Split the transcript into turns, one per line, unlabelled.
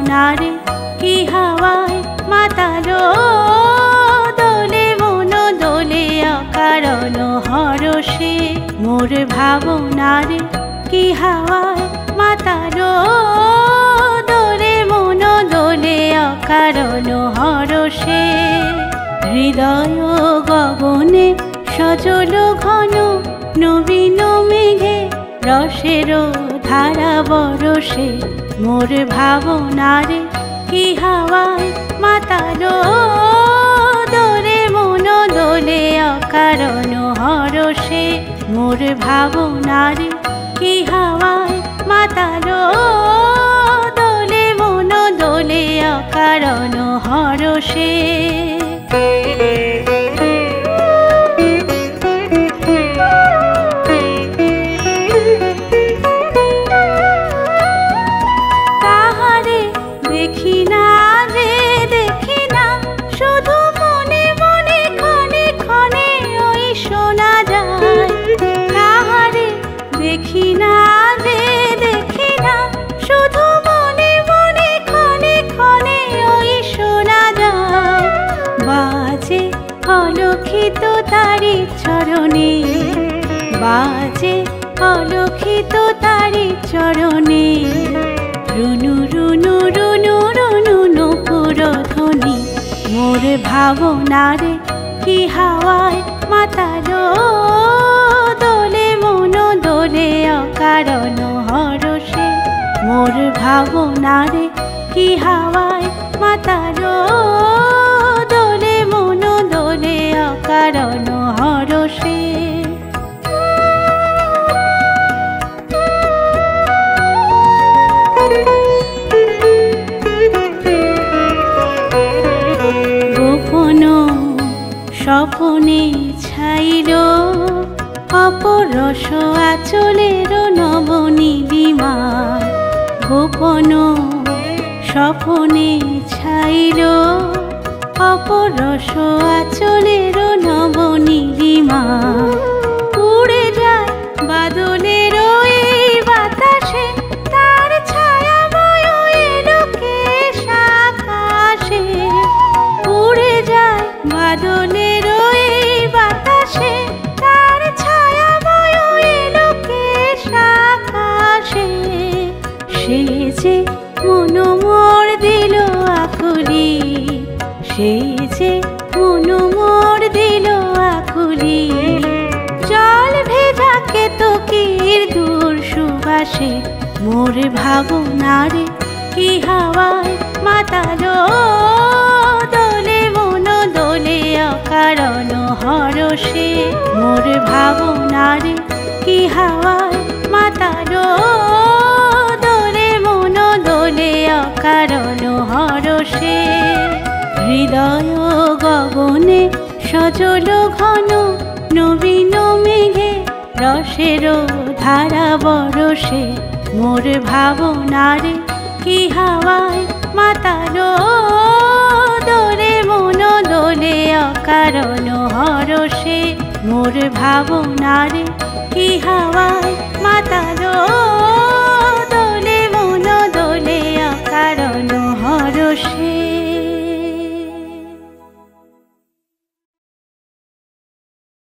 ভাবনারে কি হাওয়ায় মাতালো দোলে মন দোলে অকারণ হরষে মোর ভাবনারে কি হাওয়ায় মাতালো দোলে মন দোলে অকারণ হরষে হৃদয় গগনে সজল ঘন নবীন মেঘে রসের ধারা বরষে মোর ভাবনারে কি হাওয়ায় মাতালো দোলে মন দোলে অকারণ হরষে মোর ভাবনারে কি হাওয়ায় মাতালো দোলে মন দোলে অকারণ হরষে অলক্ষিত তারি চরণে বাজে অলক্ষিত তারি চরণে রুনু রুনু রুনু রুনু নূপুর ধ্বনি মোর ভাবনারে কি হাওয়ায় মাতালো দোলে মন দোলে অকারণ হরষে মোর ভাবনারে কি হাওয়ায় মাতালো দোলে মন দোলে অকারণ হরষে গোপন স্বপনে ছাইল অপরস আচলের নবনীলিমা গোপন স্বপনে ছাইল অপরস আচলের নবনীলিমা উড়ে যায় বাদলের এই বাতাসে তার ছায়াময় এলোকেশ আকাশে উড়ে যায় বাদলের এই বাতাসে তার ছায়াময় এলোকেশ আকাশে সে যে মন মোর দিল আকুলি সে যে মন মোর দিল আকুলি জল ভেজা কেতকীর দূর সুবাসে মোর ভাবনারে কি হাওয়ায় মাতালো দোলে মন দোলে অকারণ হরষে মোর ভাবনারে কি হাওয়ায় মাতালো দোলে মন দোলে অকারণ হরষে হৃদয় গগনে সজল ঘন নবীন মেঘে রসের ধারা বরষে মোর ভাবনারে কি হাওয়ায় মাতালো দোলে মন দোলে অকারণ হরষে মোর ভাবনারে কি হাওয়ায় মাতালো দোলে মন দোলে অকারণ হরষে।